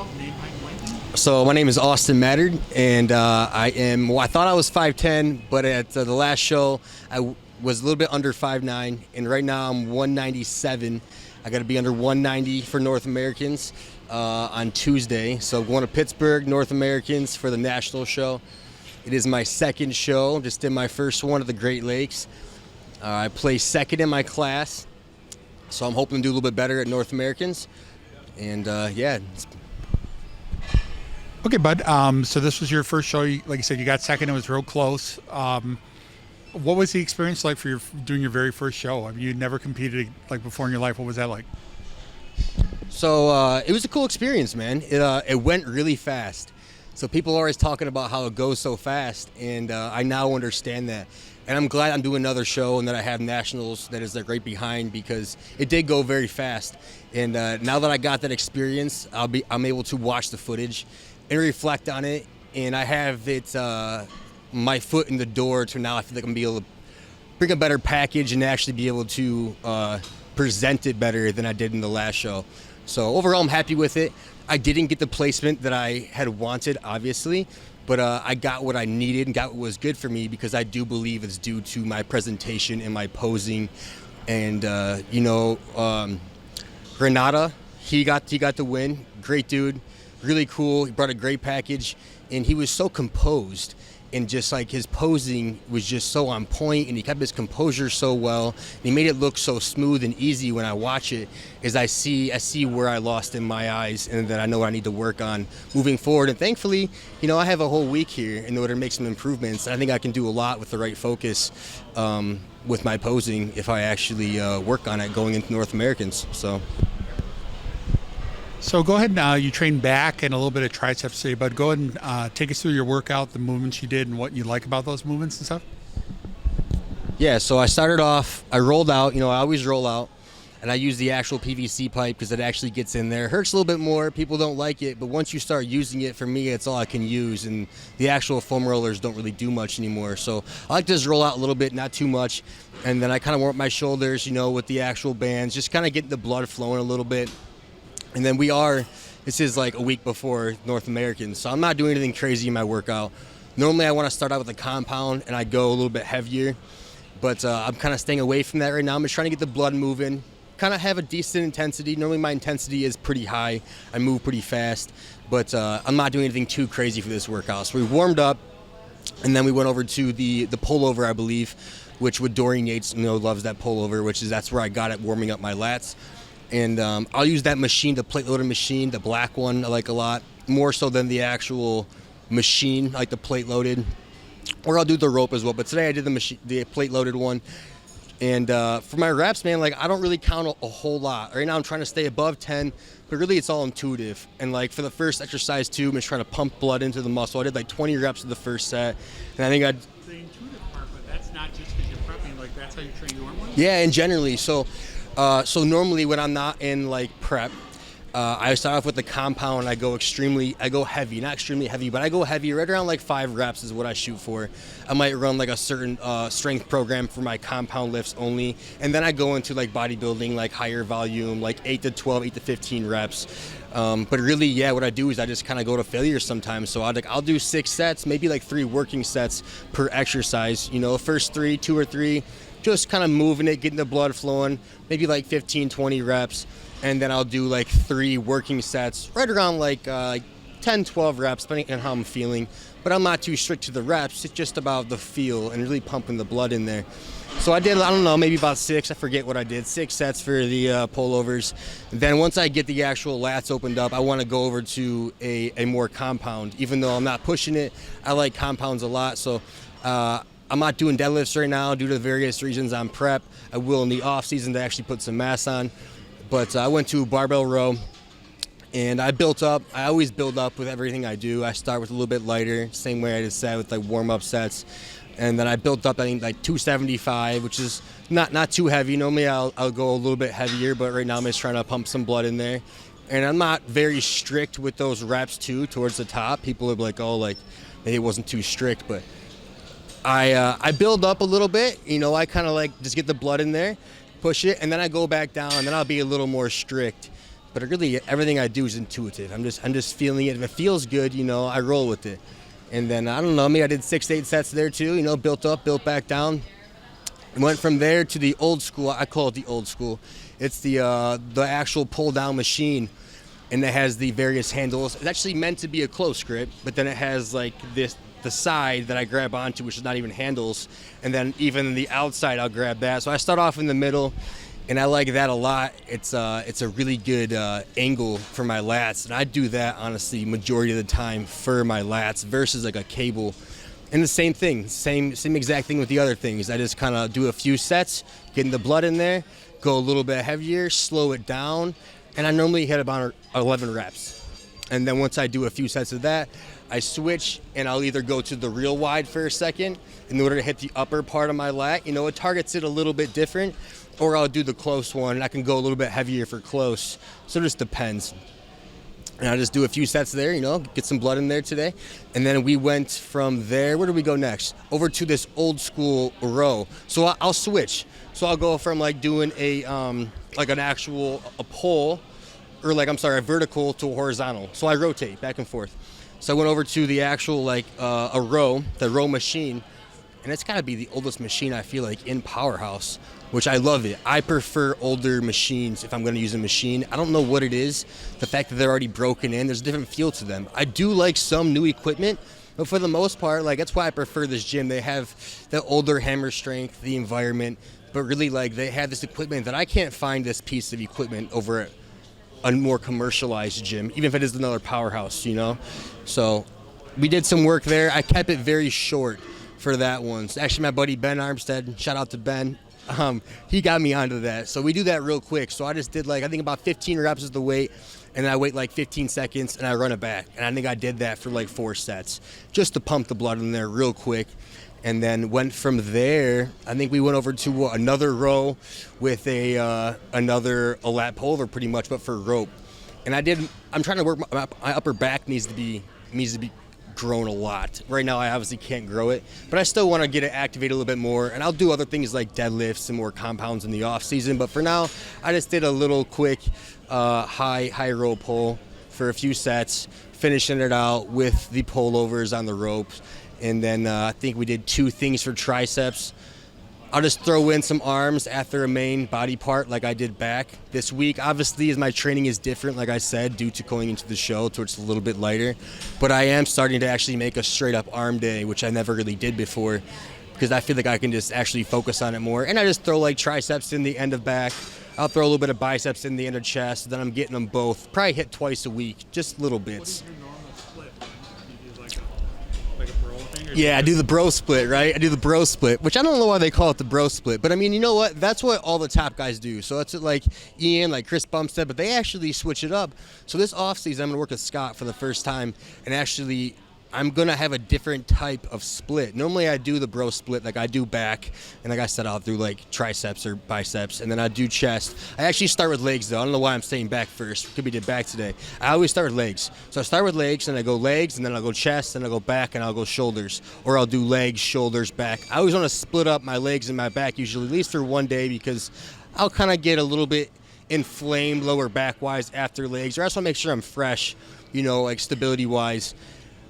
yourself, name, height, and weight? So my name is Austin Mattord, and I thought I was 5'10", but at the last show, I was a little bit under 5'9", and right now I'm 197. I got to be under 190 for North Americans on Tuesday. So I'm going to Pittsburg, North Americans, for the national show. It is my second show, just did my first one at the Great Lakes. I placed second in my class, so I'm hoping to do a little bit better at North Americans. And yeah. Okay, bud. So this was your first show. Like you said, you got second. It was real close. What was the experience like for doing your very first show? I mean, you'd never competed like before in your life. What was that like? So it was a cool experience, man. It went really fast. So people are always talking about how it goes so fast, and I now understand that. And I'm glad I'm doing another show and that I have nationals that is like right behind, because it did go very fast. And now that I got that experience, I'm able to watch the footage and reflect on it. And I have it my foot in the door to now I feel like I'm gonna be able to bring a better package and actually be able to present it better than I did in the last show. So overall, I'm happy with it. I didn't get the placement that I had wanted, obviously, but I got what I needed and got what was good for me, because I do believe it's due to my presentation and my posing. And Renata, he got the win. Great dude, really cool. He brought a great package, and he was so composed. And just like his posing was just so on point, and he kept his composure so well. And he made it look so smooth and easy when I watch it, as I see where I lost in my eyes, and that I know what I need to work on moving forward. And thankfully, I have a whole week here in order to make some improvements. I think I can do a lot with the right focus with my posing if I actually work on it going into North Americans. So go ahead and you train back and a little bit of triceps today, but go ahead and take us through your workout, the movements you did, and what you like about those movements and stuff. Yeah, so I started off, I rolled out, I always roll out, and I use the actual PVC pipe because it actually gets in there. It hurts a little bit more, people don't like it, but once you start using it, for me, it's all I can use, and the actual foam rollers don't really do much anymore. So I like to just roll out a little bit, not too much, and then I kind of warm up my shoulders, with the actual bands, just kind of getting the blood flowing a little bit. And then this is like a week before North Americans, so I'm not doing anything crazy in my workout. Normally I want to start out with a compound and I go a little bit heavier, but I'm kind of staying away from that right now. I'm just trying to get the blood moving, kind of have a decent intensity. Normally my intensity is pretty high. I move pretty fast, but I'm not doing anything too crazy for this workout. So we warmed up, and then we went over to the pullover, I believe, which with Dorian Yates, loves that pullover, that's where I got it warming up my lats. And I'll use that machine, the plate loaded machine, the black one I like a lot, more so than the actual machine, like the plate loaded. Or I'll do the rope as well, but today I did the plate loaded one. And for my reps, man, I don't really count a whole lot. Right now I'm trying to stay above 10, but really it's all intuitive. And for the first exercise too, I'm just trying to pump blood into the muscle. I did 20 reps of the first set, and I think The intuitive part, but that's not just because you're prepping, that's how you train normally? Yeah, and generally, so normally when I'm not in prep, I start off with the compound. I go heavy, not extremely heavy, but I go heavy right around 5 reps is what I shoot for. I might run a certain strength program for my compound lifts only, and then I go into bodybuilding, higher volume, 8 to 12, 8 to 15 reps. But really, yeah, what I do is I just kind of go to failure sometimes. So I'll do 6 sets, maybe 3 working sets per exercise. First 3, 2 or 3. Just kind of moving it, getting the blood flowing, maybe 15, 20 reps. And then I'll do 3 working sets, right around 10, 12 reps, depending on how I'm feeling. But I'm not too strict to the reps. It's just about the feel and really pumping the blood in there. So I did, maybe about 6. I forget what I did. 6 sets for the pullovers. Then once I get the actual lats opened up, I want to go over to a more compound. Even though I'm not pushing it, I like compounds a lot. So I'm not doing deadlifts right now due to various reasons on prep. I will in the offseason to actually put some mass on. But I went to barbell row, and I built up. I always build up with everything I do. I start with a little bit lighter, same way I just said with warm-up sets. And then I built up, I think, 275, which is not too heavy. Normally I'll go a little bit heavier, but right now I'm just trying to pump some blood in there. And I'm not very strict with those reps, too, towards the top. People are maybe it wasn't too strict, but I build up a little bit, I kind of just get the blood in there, push it, and then I go back down, and then I'll be a little more strict. but really everything I do is intuitive. I'm just feeling it. If it feels good, I roll with it. And then I don't know, maybe I did 6 to 8 sets there too. Built up, built back down. And went from there to the old school. I call it the old school. It's the actual pull down machine, and it has the various handles. It's actually meant to be a close grip, but then it has like the side that I grab onto, which is not even handles, and then even the outside I'll grab that. So I start off in the middle, and I like that a lot. It's a really good angle for my lats, and I do that honestly majority of the time for my lats versus like a cable. And the same thing, same exact thing with the other things. I just kind of do a few sets, getting the blood in there, go a little bit heavier, slow it down, and I normally hit about 11 reps. And then once I do a few sets of that, I switch, and I'll either go to the real wide for a second in order to hit the upper part of my lat. It targets it a little bit different, or I'll do the close one, and I can go a little bit heavier for close. So it just depends. And I just do a few sets there, get some blood in there today. And then we went from there, where do we go next? Over to this old school row. So I'll switch. So I'll go from like doing a pole, or a vertical to a horizontal. So I rotate back and forth. So I went over to the actual a row, the row machine, and it's got to be the oldest machine I feel like in Powerhouse, which I love it. I prefer older machines if I'm going to use a machine. I don't know what it is, the fact that they're already broken in, there's a different feel to them. I do like some new equipment, but for the most part, that's why I prefer this gym. They have the older hammer strength, the environment, but really they have this equipment that I can't find this piece of equipment over at a more commercialized gym, even if it is another Powerhouse, So we did some work there. I kept it very short for that one. So actually, my buddy Ben Armstead, shout out to Ben, he got me onto that. So we do that real quick. So I just did I think about 15 reps is the weight, and then I wait 15 seconds and I run it back. And I think I did that for 4 sets just to pump the blood in there real quick. And then went from there, I think we went over to another row with a lat pullover pretty much, but for rope. And I'm trying to work, my upper back needs to be grown a lot. Right now I obviously can't grow it, but I still want to get it activated a little bit more, and I'll do other things like deadlifts and more compounds in the off season. But for now, I just did a little quick high row pull for a few sets, finishing it out with the pullovers on the ropes. And then I think we did 2 things for triceps. I'll just throw in some arms after a main body part like I did back this week. Obviously, as my training is different, like I said, due to going into the show, so it's a little bit lighter. But I am starting to actually make a straight-up arm day, which I never really did before, because I feel like I can just actually focus on it more. And I just throw triceps in the end of back. I'll throw a little bit of biceps in the end of chest. Then I'm getting them both. Probably hit twice a week, just little bits. What is your normal split? Do you do like a bro thing? Yeah, I do the bro split, right? I do the bro split, which I don't know why they call it the bro split. But I mean, you know what? That's what all the top guys do. So that's what Ian, Chris Bumstead, but they actually switch it up. So this offseason, I'm going to work with Scott for the first time, and actually I'm going to have a different type of split. Normally I do the bro split, I do back, and like I said, I'll do triceps or biceps, and then I do chest. I actually start with legs though. I don't know why I'm saying back first. Could be did back today. I always start with legs. So I start with legs, and I go legs, and then I'll go chest, and I'll go back, and I'll go shoulders. Or I'll do legs, shoulders, back. I always want to split up my legs and my back usually, at least for one day, because I'll kind of get a little bit inflamed lower back wise after legs, or I just want to make sure I'm fresh, stability-wise.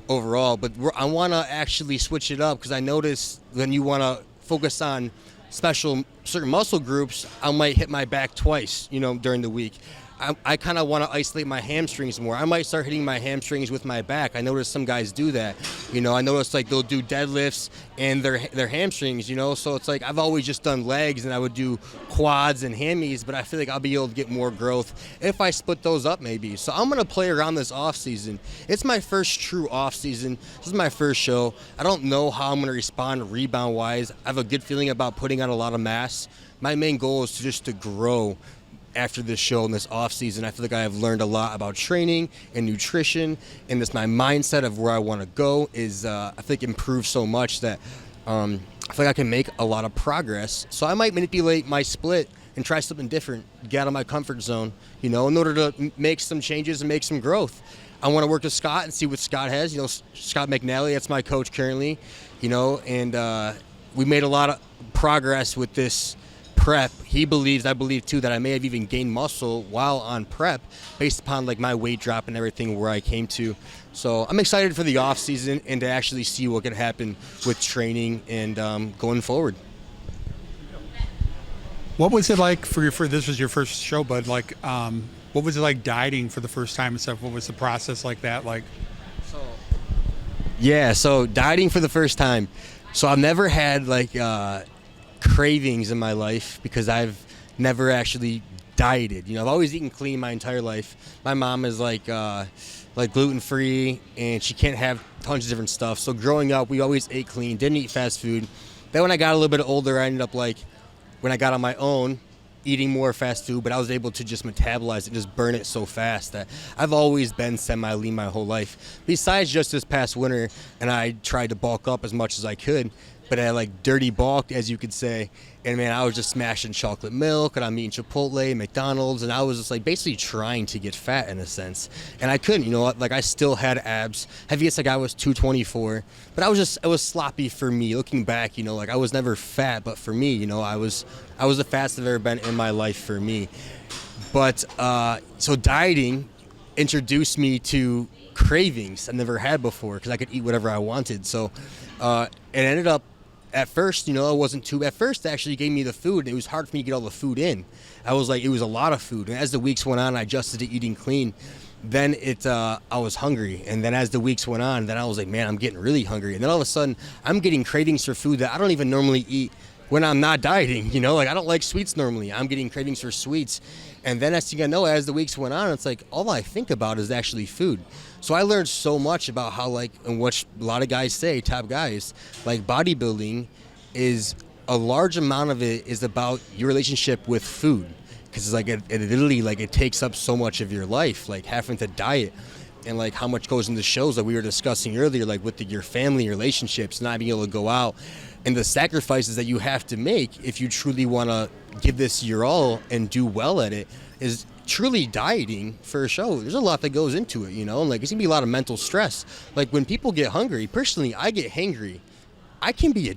Overall, but I want to actually switch it up, because I notice when you want to focus on certain muscle groups, I might hit my back twice, during the week. I kind of want to isolate my hamstrings more. I might start hitting my hamstrings with my back. I notice some guys do that. I notice they'll do deadlifts and their hamstrings, so it's I've always just done legs, and I would do quads and hammies, but I feel like I'll be able to get more growth if I split those up maybe. So I'm going to play around this off season. It's my first true off season. This is my first show. I don't know how I'm going to respond rebound wise. I have a good feeling about putting on a lot of mass. My main goal is to grow after this show and this off season. I feel like I have learned a lot about training and nutrition, and this my mindset of where I want to go is I think improved so much that I feel like I can make a lot of progress. So I might manipulate my split and try something different, get out of my comfort zone, in order to make some changes and make some growth. I want to work with Scott and see what Scott has. Scott McNally, that's my coach currently, and we made a lot of progress with this prep, he believes, I believe too, that I may have even gained muscle while on prep based upon like my weight drop and everything where I came to. So I'm excited for the off season and to actually see what can happen with training and going forward. What was it like for this was your first show, bud? Like, what was it like dieting for the first time and stuff? What was the process like that? Like, so dieting for the first time. So I've never had like cravings in my life because I've never actually dieted. You know, I've always eaten clean my entire life. My mom is like gluten free, and she can't have tons of different stuff. So growing up, we always ate clean, didn't eat fast food. Then when I got a little bit older, I ended up like, when I got on my own, eating more fast food, but I was able to just metabolize it, just burn it so fast that I've always been semi-lean my whole life. Besides just this past winter, and I tried to bulk up as much as I could, but I like dirty bulked, as you could say. And man, I was just smashing chocolate milk, and I'm eating Chipotle, McDonald's, and I was just like basically trying to get fat in a sense. And I couldn't, you know, like I still had abs. Heaviest like I was 224, but it was sloppy for me. Looking back, you know, like I was never fat, but for me, you know, I was the fattest I've ever been in my life for me. But so dieting introduced me to cravings I never had before because I could eat whatever I wanted. So it ended up, at first, you know, it wasn't too. At first, they actually gave me the food, and it was hard for me to get all the food in. I was like, it was a lot of food. And as the weeks went on, I adjusted to eating clean. Then I was hungry. And then as the weeks went on, then I was like, man, I'm getting really hungry. And then all of a sudden, I'm getting cravings for food that I don't even normally eat when I'm not dieting. You know, like I don't like sweets normally. I'm getting cravings for sweets. And then as you know, as the weeks went on, it's like all I think about is actually food. So I learned so much about how, like, and what a lot of guys say, top guys, like bodybuilding is a large amount of it is about your relationship with food. Because it's like it literally, like, it takes up so much of your life, like having to diet. And like how much goes into shows that we were discussing earlier, like with your family relationships, not being able to go out, and the sacrifices that you have to make if you truly want to give this your all and do well at it is truly dieting for a show. There's a lot that goes into it, you know, and like it's gonna be a lot of mental stress. Like when people get hungry, personally, I get hangry. I can be a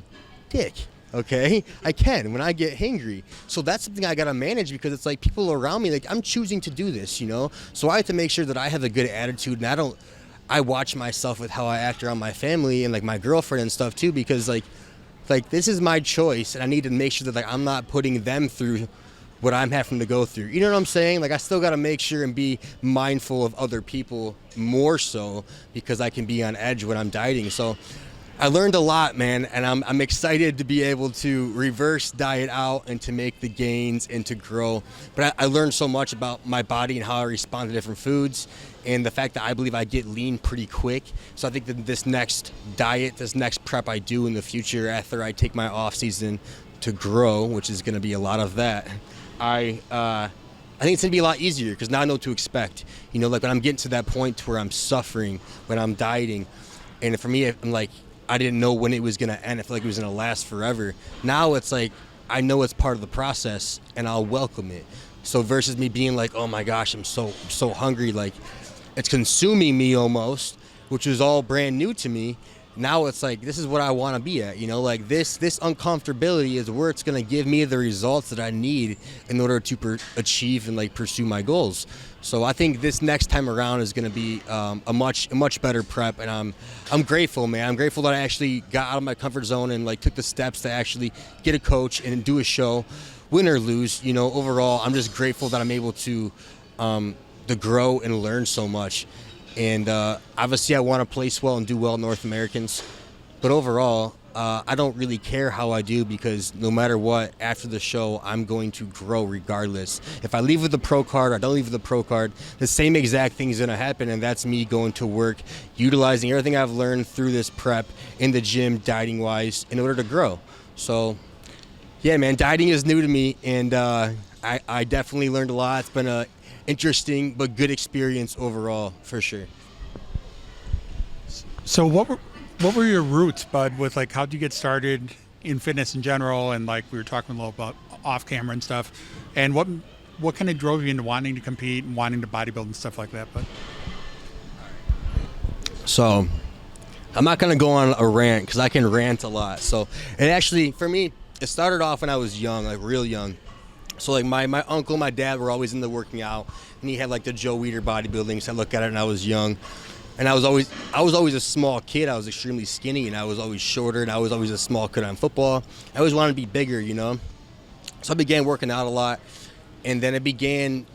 dick. Okay, I can when I get hangry. So that's something I gotta manage because it's like people around me, like I'm choosing to do this, you know. So I have to make sure that I have a good attitude, and I watch myself with how I act around my family and like my girlfriend and stuff too, because like this is my choice, and I need to make sure that like I'm not putting them through what I'm having to go through. You know what I'm saying? Like I still gotta make sure and be mindful of other people more so because I can be on edge when I'm dieting. So I learned a lot, man, and I'm excited to be able to reverse diet out and to make the gains and to grow. But I learned so much about my body and how I respond to different foods, and the fact that I believe I get lean pretty quick. So I think that this next diet, this next prep I do in the future after I take my off season to grow, which is going to be a lot of that, I think it's going to be a lot easier because now I know what to expect. You know, like when I'm getting to that point where I'm suffering, when I'm dieting, and for me, I'm like, I didn't know when it was going to end. I feel like it was going to last forever. Now it's like, I know it's part of the process and I'll welcome it. So versus me being like, oh my gosh, I'm so hungry. Like it's consuming me almost, which was all brand new to me. Now it's like, this is what I want to be at, you know, like this uncomfortability is where it's going to give me the results that I need in order to achieve and like pursue my goals. So I think this next time around is going to be a much better prep, and I'm grateful, man. I'm grateful that I actually got out of my comfort zone and like took the steps to actually get a coach and do a show, win or lose. You know, overall, I'm just grateful that I'm able to grow and learn so much. And obviously, I want to place well and do well in North Americans, but overall, I don't really care how I do because no matter what, after the show, I'm going to grow regardless. If I leave with the pro card or I don't leave with the pro card, the same exact thing is going to happen, and that's me going to work, utilizing everything I've learned through this prep in the gym, dieting-wise, in order to grow. So, yeah, man, dieting is new to me, and I definitely learned a lot. It's been a interesting but good experience overall, for sure. So what were your roots, bud, with like how'd you get started in fitness in general, and like we were talking a little about off camera and stuff, and what kind of drove you into wanting to compete and wanting to bodybuild and stuff like that? But so I'm not going to go on a rant because I can rant a lot. So it actually, for me, it started off when I was young, like real young. So like my uncle, my dad were always into working out, and he had like the Joe Weider bodybuilding. So I looked at it and I was young, and I was always a small kid. I was extremely skinny, and I was always shorter, and I was always a small kid on football. I always wanted to be bigger, you know. So I began working out a lot, and then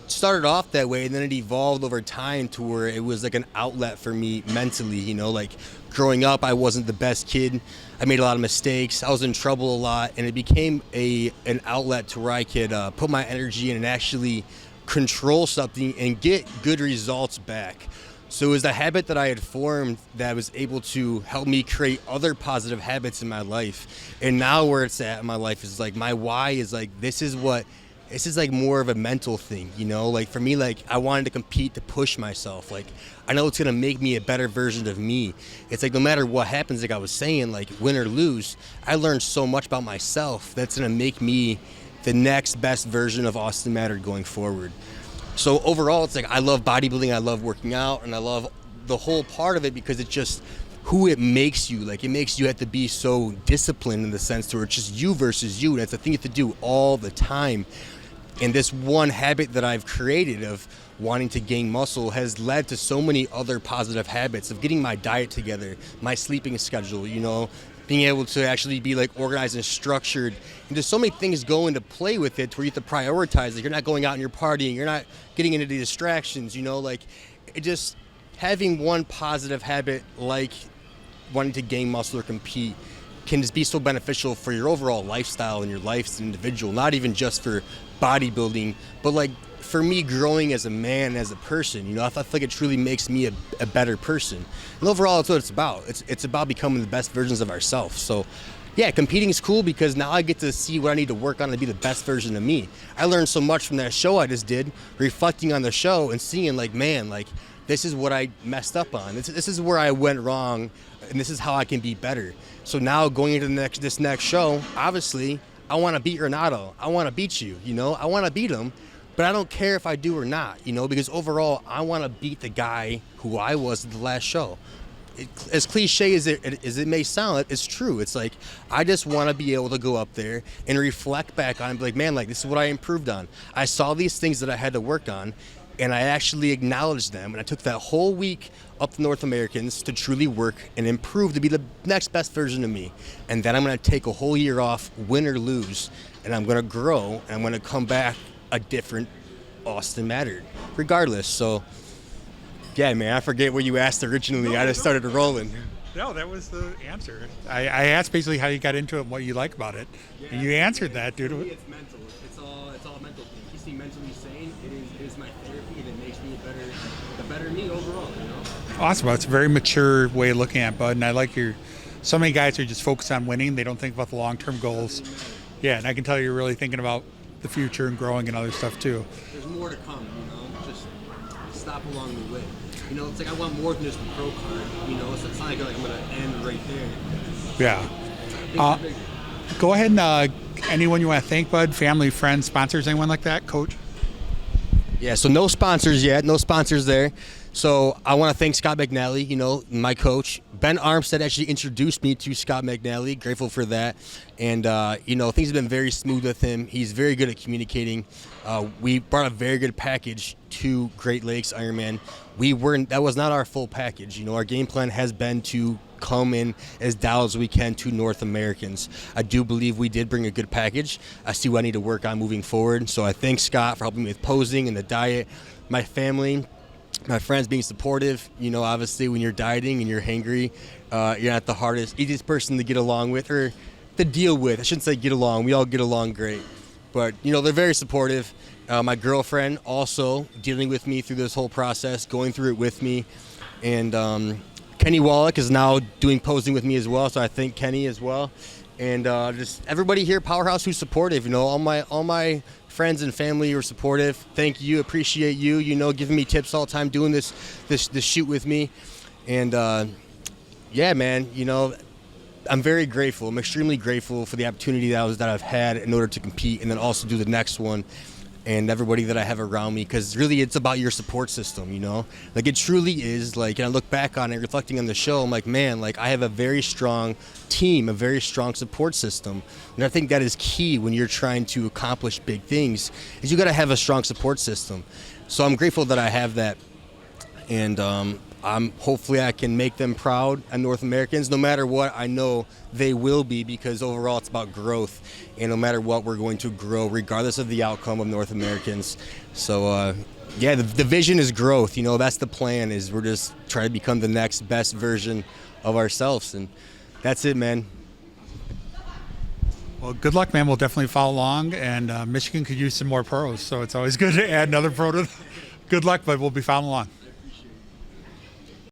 started off that way, and then it evolved over time to where it was like an outlet for me mentally, you know. Like growing up, I wasn't the best kid. I made a lot of mistakes. I was in trouble a lot, and it became an outlet to where I could put my energy in and actually control something and get good results back. So it was a habit that I had formed that was able to help me create other positive habits in my life. And now where it's at in my life is like my why is like this is like more of a mental thing, you know. Like for me, like I wanted to compete to push myself. Like I know it's gonna make me a better version of me. It's like no matter what happens, like I was saying, like win or lose, I learned so much about myself that's gonna make me the next best version of Austin Mattord going forward. So overall, it's like I love bodybuilding, I love working out, and I love the whole part of it because it's just who it makes you. Like it makes you have to be so disciplined in the sense to where it's just you versus you, and it's a thing you have to do all the time. And this one habit that I've created of wanting to gain muscle has led to so many other positive habits of getting my diet together, my sleeping schedule, you know, being able to actually be like organized and structured. And there's so many things go into play with it where you have to prioritize. Like you're not going out and you're partying, you're not getting into the distractions, you know, like it just having one positive habit like wanting to gain muscle or compete can just be so beneficial for your overall lifestyle and your life as an individual, not even just for bodybuilding, but like for me growing as a man, as a person, you know, I feel like it truly makes me a better person. And overall, that's what it's about. It's about becoming the best versions of ourselves. So yeah, competing is cool because now I get to see what I need to work on to be the best version of me. I learned so much from that show I just did, reflecting on the show and seeing like, man, like this is what I messed up on. This is where I went wrong, and this is how I can be better. So now going into this next show, obviously, I want to beat Renato. I want to beat you, you know? I want to beat him, but I don't care if I do or not, you know, because overall, I want to beat the guy who I was at the last show. As cliche as it may sound, it's true. It's like, I just want to be able to go up there and reflect back on it and be like, man, like, this is what I improved on. I saw these things that I had to work on, and I actually acknowledged them, and I took that whole week up to North Americans to truly work and improve to be the next best version of me. And then I'm going to take a whole year off, win or lose, and I'm going to grow, and I'm going to come back a different Austin Mattord, regardless. So, yeah, man, I forget what you asked originally. I just started rolling. No, that was the answer. I asked basically how you got into it and what you like about it. Yeah, and you answered that, dude. For me, it's mental. It's all a mental thing. Keeps me mentally sane. It is my therapy that makes me a better me overall, you know? Awesome. Well, it's a very mature way of looking at it, bud. And I like so many guys are just focused on winning. They don't think about the long-term goals. Yeah, and I can tell you're really thinking about the future and growing and other stuff too. There's more to come, you know? Just stop along the way. You know, it's like I want more than just the pro card, you know? So it's not like I'm going to end right there. Yeah. Go ahead and anyone you want to thank, bud? Family, friends, sponsors, anyone like that? Coach? Yeah, so no sponsors yet. No sponsors there. So I want to thank Scott McNally, you know, my coach. Ben Armstead actually introduced me to Scott McNally. Grateful for that. And, you know, things have been very smooth with him. He's very good at communicating. We brought a very good package to Great Lakes Ironman. That was not our full package. You know, our game plan has been to come in as dialed as we can to North Americans. I do believe we did bring a good package. I see what I need to work on moving forward. So I thank Scott for helping me with posing and the diet. My family, my friends being supportive. You know, obviously when you're dieting and you're hangry, you're not the easiest person to get along with or to deal with. I shouldn't say get along. We all get along great. But, you know, they're very supportive. My girlfriend also dealing with me through this whole process, going through it with me. And Kenny Wallach is now doing posing with me as well, so I thank Kenny as well. And just everybody here at Powerhouse who's supportive. You know, all my friends and family are supportive. Thank you, appreciate you. You know, giving me tips all the time, doing this shoot with me. And yeah, man, you know, I'm very grateful. I'm extremely grateful for the opportunity that I've had in order to compete, and then also do the next one. and everybody that I have around me, because really it's about your support system, you know? Like, it truly is. Like, and I look back on it, reflecting on the show, I'm like, man, like, I have a very strong team, a very strong support system. And I think that is key when you're trying to accomplish big things, is you got to have a strong support system. So I'm grateful that I have that. And hopefully I can make them proud and North Americans. No matter what, I know they will be, because overall it's about growth, and no matter what, we're going to grow regardless of the outcome of North Americans. So yeah, the vision is growth. You know, that's the plan, is we're just trying to become the next best version of ourselves, and that's it, man. Well, good luck, man. We'll definitely follow along, and Michigan could use some more pros, so it's always good to add another pro to. Good luck, but we'll be following along.